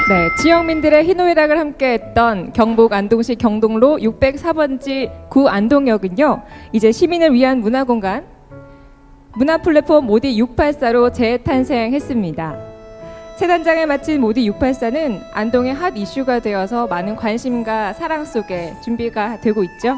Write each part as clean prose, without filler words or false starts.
네, 지역민들의 희노애락을 함께했던 경북 안동시 경동로 604번지 구 안동역은요, 이제 시민을 위한 문화공간, 문화플랫폼 모디 684로 재탄생했습니다. 새 단장을 마친 모디 684는 안동의 핫 이슈가 되어서 많은 관심과 사랑 속에 준비가 되고 있죠.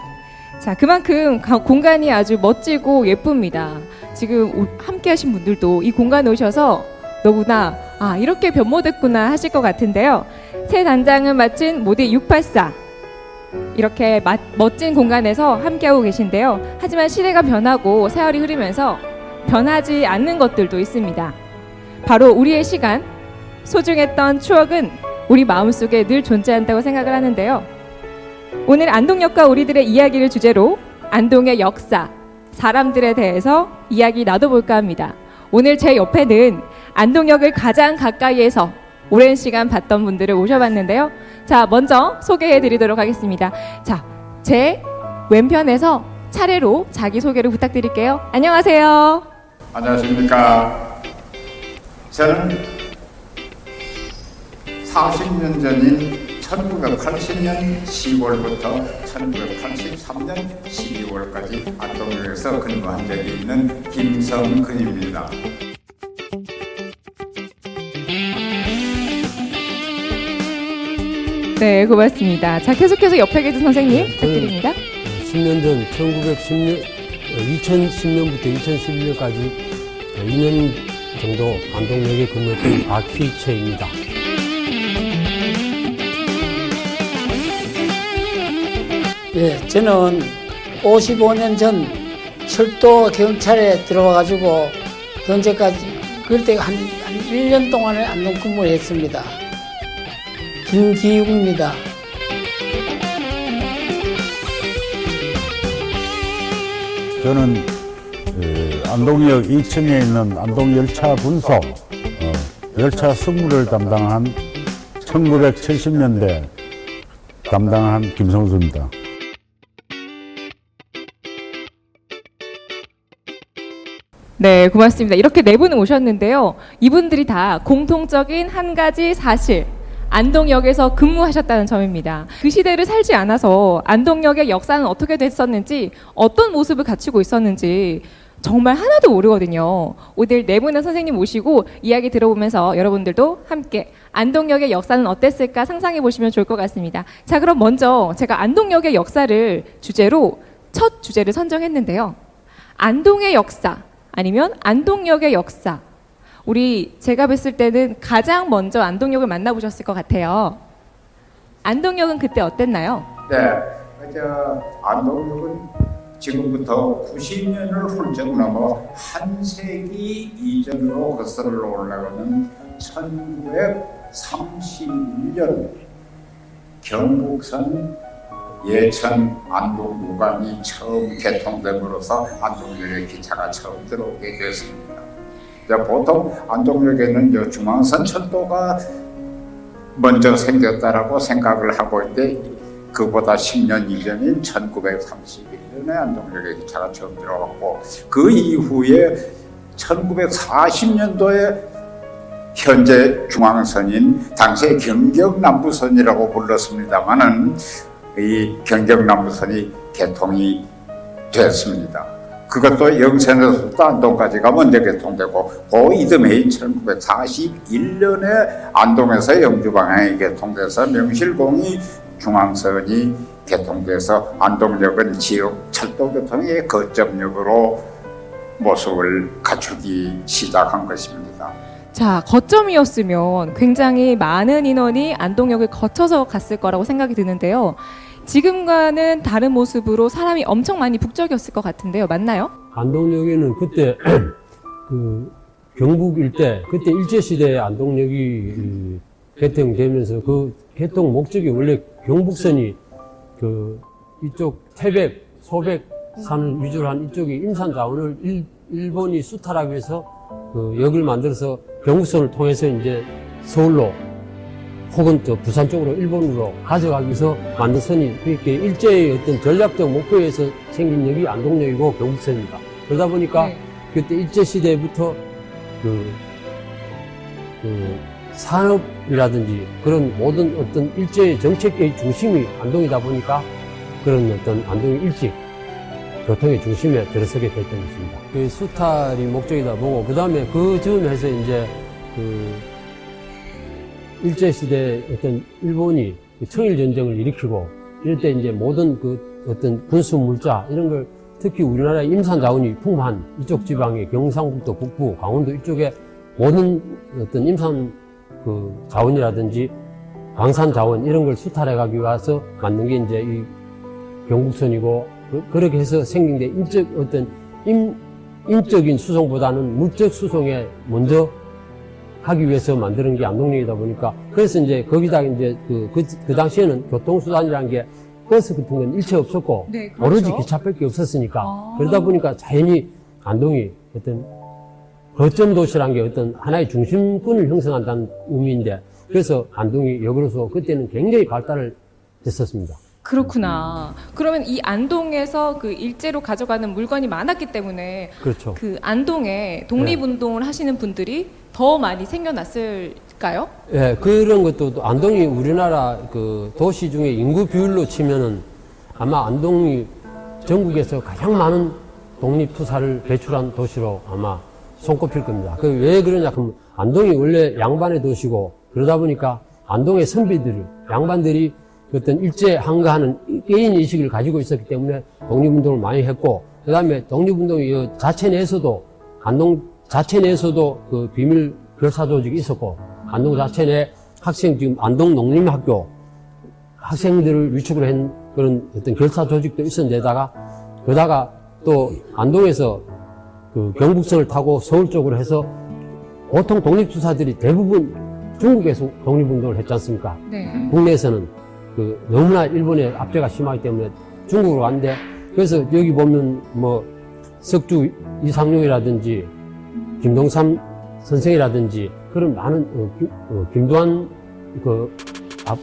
자, 그만큼 공간이 아주 멋지고 예쁩니다. 지금 함께 하신 분들도 이 공간에 오셔서 너무나 이렇게 변모됐구나 하실 것 같은데요. 새 단장을 마친 모디 684 이렇게 멋진 공간에서 함께하고 계신데요. 하지만 시대가 변하고 세월이 흐르면서 변하지 않는 것들도 있습니다. 바로 우리의 시간, 소중했던 추억은 우리 마음속에 늘 존재한다고 생각을 하는데요. 오늘 안동역과 우리들의 이야기를 주제로 안동의 역사, 사람들에 대해서 이야기 나눠볼까 합니다. 오늘 제 옆에는 안동역을 가장 가까이에서 오랜 시간 봤던 분들을 모셔봤는데요. 자, 먼저 소개해드리도록 하겠습니다. 자, 제 왼편에서 차례로 자기소개를 부탁드릴게요. 안녕하세요. 안녕하십니까. 저는 40년 전인 1980년 10월부터 1983년 12월까지 안동역에서 근무한 적이 있는 김성근입니다. 네, 고맙습니다. 자, 계속해서 옆에 계신 선생님 부탁드립니다. 10년 전 2010년부터 2011년까지 2년 정도 안동역에 근무했던 박휘채입니다. 예, 저는 55년 전 철도 경찰에 들어와가지고 현재까지 그때 한 1년 동안에 안동 근무를 했습니다. 김기웅입니다. 저는 안동역 2층에 있는 안동열차 분소 열차 승무를 담당한 1970년대 담당한 김성수입니다. 네, 고맙습니다. 이렇게 네 분을 오셨는데요. 이분들이 다 공통적인 한 가지 사실, 안동역에서 근무하셨다는 점입니다. 그 시대를 살지 않아서 안동역의 역사는 어떻게 됐었는지, 어떤 모습을 갖추고 있었는지 정말 하나도 모르거든요. 오늘 네 분의 선생님 모시고 이야기 들어보면서 여러분들도 함께 안동역의 역사는 어땠을까 상상해 보시면 좋을 것 같습니다. 자, 그럼 먼저 제가 안동역의 역사를 주제로 첫 주제를 선정했는데요. 안동의 역사 아니면 안동역의 역사. 제가 뵀을 때는 가장 먼저 안동역을 만나보셨을 것 같아요. 안동역은 그때 어땠나요? 네, 안동역은 지금부터 90년을 훌쩍 넘어 한 세기 이전으로 거슬러 올라가는 1931년 경북선 예천 안동 구간이 처음 개통됨으로써 안동역에 기차가 처음 들어오게 되었습니다. 보통 안동역에는 중앙선 철도가 먼저 생겼다라고 생각을 하고 있는데 그보다 10년 이전인 1931년에 안동역에 기차가 처음 들어왔고 그 이후에 1940년도에 현재 중앙선인 당시에 경경남부선이라고 불렀습니다만은 이 경경남부선이 개통이 됐습니다. 그것도 영천에서부터 안동까지가 먼저 개통되고 그 이듬해인 1941년에 안동에서 영주 방향이 개통돼서 명실공히 중앙선이 개통돼서 안동역은 지역 철도교통의 거점역으로 모습을 갖추기 시작한 것입니다. 자, 거점이었으면 굉장히 많은 인원이 안동역을 거쳐서 갔을 거라고 생각이 드는데요. 지금과는 다른 모습으로 사람이 엄청 많이 북적였을 것 같은데요. 맞나요? 안동역에는 그때 경북 일대 그때 일제시대에 안동역이 개통되면서 그 개통 목적이 원래 경북선이 이쪽 태백, 소백 산을 위주로 한 이쪽이 임산 자원을 일본이 수탈하기 위해서 역을 만들어서 경북선을 통해서 이제 서울로 혹은 또 부산 쪽으로 일본으로 가져가기 위해서 만든 선이 그렇게 일제의 어떤 전략적 목표에서 생긴 역이 안동역이고 경북선입니다. 그러다 보니까 그때 일제시대부터 산업이라든지 그런 모든 어떤 일제의 정책의 중심이 안동이다 보니까 그런 어떤 안동이 일찍 교통의 중심에 들어서게 됐던 것입니다. 그 수탈이 목적이다 보고 그 다음에 그 즈음에서 이제 그 일제 시대 어떤 일본이 청일 전쟁을 일으키고 이럴 때 이제 모든 그 어떤 군수 물자 이런 걸 특히 우리나라의 임산 자원이 풍부한 이쪽 지방의 경상북도 북부 강원도 이쪽에 모든 어떤 임산 그 자원이라든지 광산 자원 이런 걸 수탈해 가기 위해서 만든 게 이제 이 경북선이고 그렇게 해서 생긴 게 인적인 수송보다는 물적 수송에 먼저 하기 위해서 만드는 게 안동역이다 보니까 그래서 이제 거기다 이제 그 당시에는 교통수단이라는 게 버스 같은 건 일체 없었고 네, 그렇죠. 오로지 기차밖에 없었으니까 그러다 보니까 자연히 안동이 어떤 거점 도시라는 게 어떤 하나의 중심권을 형성한다는 의미인데 그래서 안동이 역으로서 그때는 굉장히 발달을 했었습니다. 그렇구나. 그러면 이 안동에서 그 일제로 가져가는 물건이 많았기 때문에 그렇죠. 그 안동에 독립운동을 하시는 분들이 더 많이 생겨났을까요? 예, 그런 것도 또 안동이 우리나라 그 도시 중에 인구 비율로 치면은 아마 안동이 전국에서 가장 많은 독립투사를 배출한 도시로 아마 손꼽힐 겁니다. 그 왜 그러냐 하면 안동이 원래 양반의 도시고 그러다 보니까 안동의 선비들, 양반들이 어떤 일제 항거하는 개인 의식을 가지고 있었기 때문에 독립운동을 많이 했고 그 다음에 독립운동이 자체 내에서도 안동 자체 내에서도 그 비밀 결사 조직이 있었고 안동 자체 내 지금 안동 농림학교 학생들을 위축으로 한 그런 어떤 결사 조직도 있었는데다가 그러다가 또 안동에서 그 경북선을 타고 서울 쪽으로 해서 보통 독립투사들이 대부분 중국에서 독립운동을 했지 않습니까? 네. 국내에서는 그 너무나 일본의 압제가 심하기 때문에 중국으로 갔는데 그래서 여기 보면 뭐 석주 이상용이라든지 김동삼 선생이라든지 그런 많은 김두한 그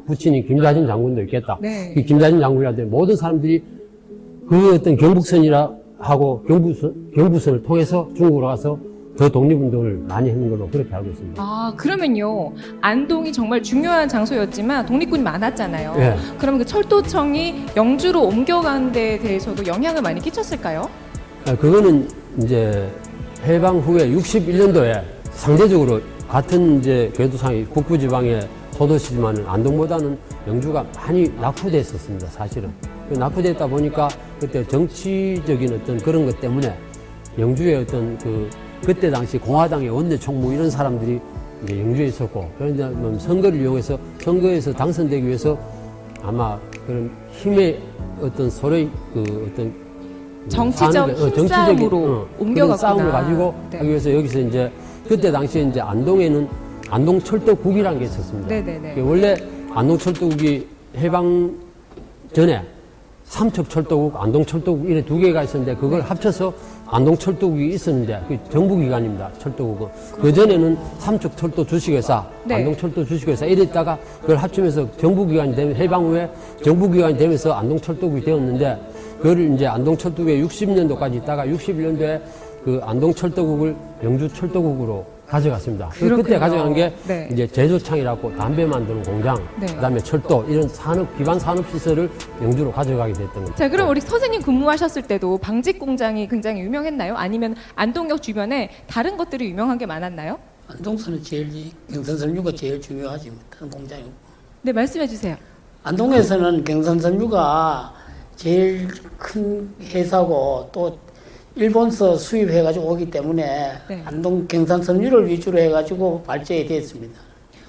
부친인 김자진 장군도 있겠다. 네. 이 김자진 장군이라든지 모든 사람들이 그 어떤 경북선이라 하고 경부선을 통해서 중국으로 가서 더 독립운동을 많이 했는 걸로 그렇게 알고 있습니다. 아, 그러면요. 안동이 정말 중요한 장소였지만 독립군이 많았잖아요. 예. 그러면 그 철도청이 영주로 옮겨간 데에 대해서도 영향을 많이 끼쳤을까요? 그거는 이제 해방 후에 61년도에 상대적으로 같은 이제 궤도상이 북부지방의 소도시지만 안동보다는 영주가 많이 낙후됐었습니다, 사실은. 낙후됐다 보니까 그때 정치적인 어떤 그런 것 때문에 영주의 어떤 그때 당시 공화당의 원내 총무 이런 사람들이 이제 영주에 있었고 그런데 선거를 이용해서 선거에서 당선되기 위해서 아마 그런 힘의 어떤 서로의 그 어떤 정치적 힘싸움으로 옮겨갔구나. 싸움을 가지고 네. 하기 위해서 여기서 이제 그때 당시에 이제 안동에는 안동철도국이라는 게 있었습니다. 네네네. 원래 안동철도국이 해방 전에 삼척철도국, 안동철도국 이래 두 개가 있었는데 그걸 합쳐서 안동철도국이 있었는데 그 정부기관입니다. 철도국은. 그전에는 삼척철도 주식회사, 네. 안동철도 주식회사 이랬다가 그걸 합치면서 정부기관이 되면 해방 후에 정부기관이 되면서 안동철도국이 되었는데 그걸 이제 안동철도국에 60년도까지 있다가 61년도에 그 안동철도국을 영주철도국으로 가져갔습니다. 그렇군요. 그때 가져간 게 네. 이제 제조창이라고 담배 만드는 공장, 네. 그다음에 철도 이런 기반 산업 시설을 영주로 가져가게 됐던 겁니다. 자, 그럼 우리 선생님 근무하셨을 때도 방직 공장이 굉장히 유명했나요? 아니면 안동역 주변에 다른 것들이 유명한 게 많았나요? 안동선은 경선섬유가 제일 중요하지 다른 공장이. 네, 말씀해 주세요. 안동에서는 경선섬유가 제일 큰 회사고 또 일본서 수입해가지고 오기 때문에 네. 안동 경산섬유를 위주로 해가지고 발전이 됐습니다.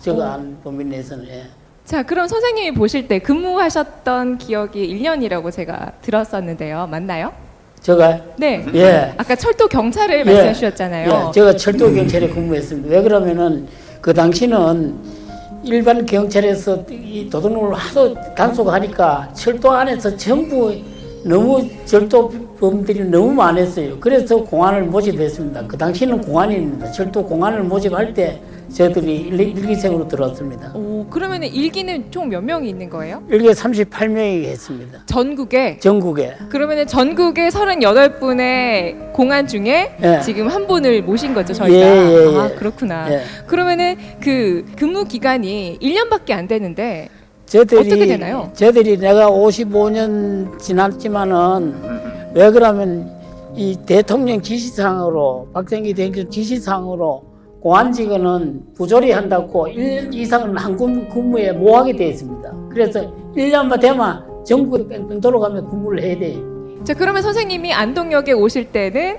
저거 안 범위 내에서는. 예. 자, 그럼 선생님이 보실 때 근무하셨던 기억이 1년이라고 제가 들었었는데요. 맞나요? 제가 네. 예. 아까 철도 경찰을 말씀해 주셨잖아요. 예, 제가 철도 경찰에 근무했습니다. 왜 그러면은 그 당시는 일반 경찰에서 이 도둑놈을 하도 단속하니까 철도 안에서 전부 너무 철도 범들이 너무 많았어요. 그래서 공안을 모집했습니다. 그 당시는 공안입니다. 철도 공안을 모집할 때 저희들이 일기생으로 들어왔습니다. 오, 그러면 일기는 총 몇 명이 있는 거예요? 일개 38명이 했습니다. 전국에? 전국에. 그러면 전국에 38분의 공안 중에 예. 지금 한 분을 모신 거죠, 저희가. 예. 아, 그렇구나. 예. 그러면은 그 근무 기간이 1년밖에 안 되는데 저희들이, 어떻게 되나요? 저희들이 내가 55년 지났지만은 왜 그러면 이 대통령 지시상으로 박정희 대통령 지시상으로 공안직원은 부조리 한다고 1년 이상은 한 근무에 못 하게 되어 있습니다. 그래서 1년만 되면 전국에 뺑뺑 돌아가며 근무를 해야 돼요. 자, 그러면 선생님이 안동역에 오실 때는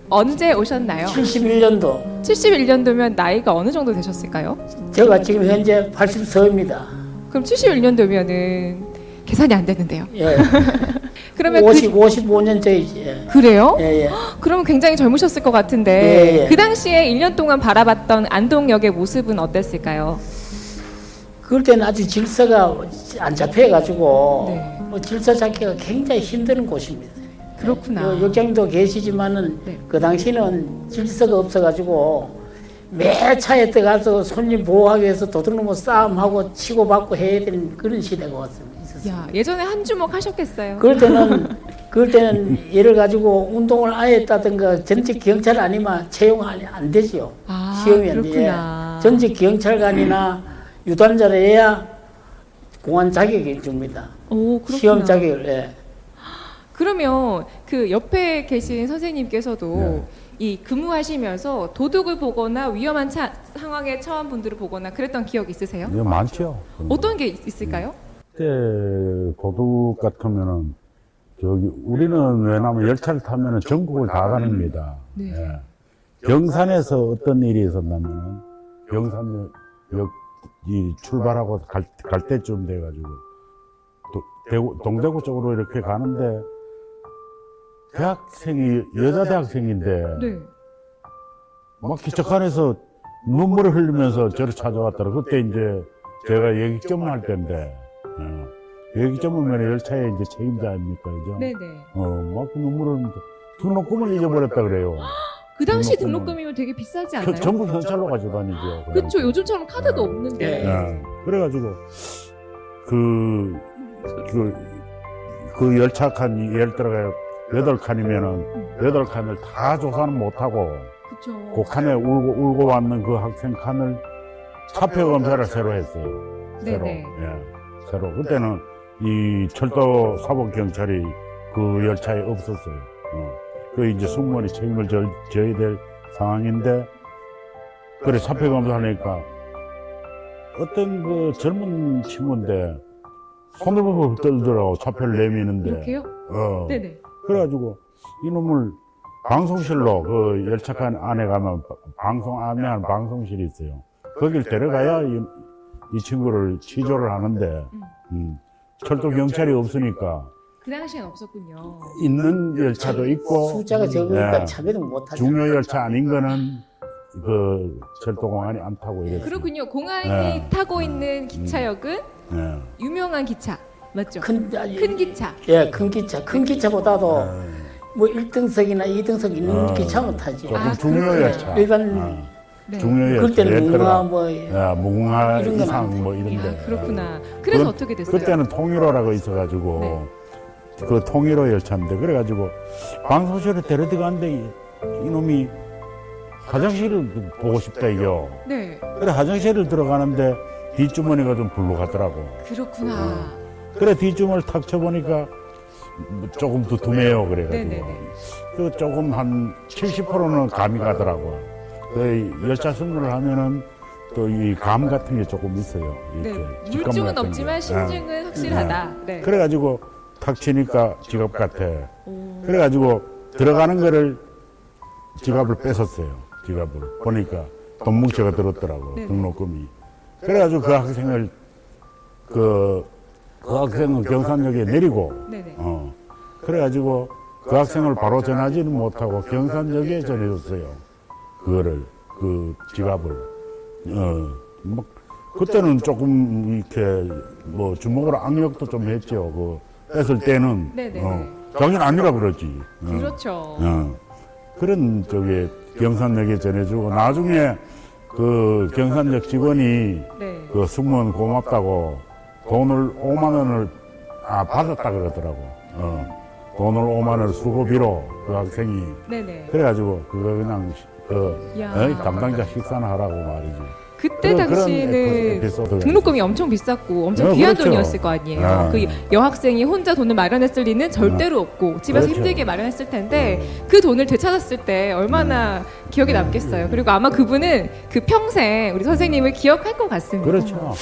언제 오셨나요? 71년도. 71년도면 나이가 어느 정도 되셨을까요? 제가 지금 현재 80서입니다. 그럼 71년도면은 계산이 안 되는데요. 예. 그러면 55년째이지. 예. 그래요? 예, 예. 그러면 굉장히 젊으셨을 것 같은데 예, 예. 그 당시에 1년 동안 바라봤던 안동역의 모습은 어땠을까요? 그럴 때는 아주 질서가 안 잡혀가지고 네. 뭐 질서 잡기가 굉장히 힘든 곳입니다. 그렇구나. 역장도 계시지만은 네. 그 당시는 질서가 없어가지고 매 차에 들어가서 손님 보호하기 위해서 도둑놈 싸움하고 치고받고 해야 되는 그런 시대가 왔습니다. 있었어요. 야, 예전에 한 주먹 하셨겠어요. 그럴 때는 예를 가지고 운동을 아예 했다든가 전직 경찰 아니면 채용 안 되지요. 아, 시험이 안 그렇구나. 돼. 전직 경찰관이나 유단자를 해야 공안 자격이 줍니다. 오, 그렇구나. 시험 자격을. 예. 그러면 그 옆에 계신 선생님께서도 이 근무하시면서 도둑을 보거나 위험한 상황에 처한 분들을 보거나 그랬던 기억 있으세요? 이거 많죠. 어떤 게 있을까요? 그때 도둑 같으면은 저기 우리는 왜냐면 열차를 타면은 전국을 다 다닙니다. 네. 예. 경산에서 어떤 일이 있었냐면은 경산역 이 출발하고 갈 때쯤 돼가지고 동대구 쪽으로 이렇게 가는데 대학생이 여자 대학생인데 네. 막 기척안에서 눈물을 흘리면서 저를 찾아왔더라. 그때 이제 제가 예기점을 할 때인데 예기점이면 열차의 이제 책임자 아닙니까, 그죠? 네네. 막 눈물을 등록금을 잊어버렸다 그래요. 그 당시 등록금은. 등록금이면 되게 비싸지 않아요? 전부 현찰로 가지고 다니죠. 그렇죠. 요즘처럼 카드도 없는데. 예. 그래가지고 그 열차 칸이 예를 들어가 8칸이면은 8칸을 다 조사는 못하고 그렇죠. 그 칸에 울고 왔는 그 학생 칸을 차표 검사를 새로 했어요. 새로. 네네. 예. 새로. 그때는 이 철도 사법경찰이 그 열차에 없었어요. 그 이제 승무원이 책임을 져야 될 상황인데, 그래, 차표 검사하니까 어떤 그 젊은 친구인데 손을 벌벌 떨더라고, 차표를 내미는데. 이렇게요? 네네. 그래가지고 이놈을 방송실로 그 열차칸 안에 가면 안에 방송실이 있어요. 거길 데려가야 이 친구를 취조를 하는데, 철도 경찰이 없으니까 그 당시엔 없었군요. 있는 열차도 있고 숫자가 적으니까 예, 차별은 못하죠. 중요 열차 아닌 거는 그 철도공안이 안 타고 이랬어요. 그렇군요. 공안이 네. 타고 있는 기차역은 예. 유명한 기차 맞죠? 큰 기차. 예, 큰 기차. 큰 기차보다도 뭐 1등석이나 2등석 있는 기차는 타지. 조금 아, 중요 그렇구나. 열차. 일반 네. 중요 그럴 열차. 때는 예를 무궁화 들어 뭐 무궁화 이런 건 이상 안 뭐 이런데. 야, 그렇구나. 그래서 그- 어떻게 됐어요? 그때는 통일호라고 있어가지고 네. 그 통일호 열차인데 그래가지고 방송실에 데려들어갔는데 이놈이 화장실을 보고 싶다 이겨. 네. 그래 화장실을 들어가는데 뒷주머니가 좀 불룩하더라고. 그렇구나. 그래 뒷주머니를 탁 쳐보니까 조금 두툼해요 그래가지고. 네네네. 그 조금 한 70%는 감이 가더라고. 그 열차 승무를 하면은 또 이 감 같은 게 조금 있어요. 네. 이렇게 직감 물증은 같은 없지만 게. 심증은 확실하다. 네. 그래가지고 탁 치니까 지갑 같아. 오. 그래가지고 들어가는 거를 지갑을 뺏었어요. 지갑을 보니까 돈 뭉쳐가 들었더라고. 네네. 등록금이. 그래가지고 그 학생을 그 학생은 경산역에 내리고 네네. 그래가지고 그 학생을 바로 전하지는 못하고 경산역에 전해줬어요. 그거를 그 지갑을. 뭐 그때는 조금 이렇게 뭐 주먹으로 악력도 좀 했죠. 그 뺏을 때는 네네네. 자기는 아니라 그러지. 그렇죠. 그런 쪽에 경산역에 전해주고 나중에 그 경산역 직원이 네. 그 승무원 고맙다고 돈을 5만 원을 받았다 그러더라고. 돈을 5만 원 수고비로 그 학생이 네네. 그래가지고 그거 그냥 야. 담당자 식사나 하라고 말이지. 그때 그런 당시에는 에피소드가 등록금이 엄청 비쌌고 엄청 네, 귀한 그렇죠. 돈이었을 거 아니에요. 아. 그 여학생이 혼자 돈을 마련했을 리는 절대로 없고 집에서 그렇죠. 힘들게 마련했을 텐데 그 돈을 되찾았을 때 얼마나 기억에 남겠어요. 그리고 아마 그분은 그 평생 우리 선생님을 기억할 것 같습니다. 그렇죠.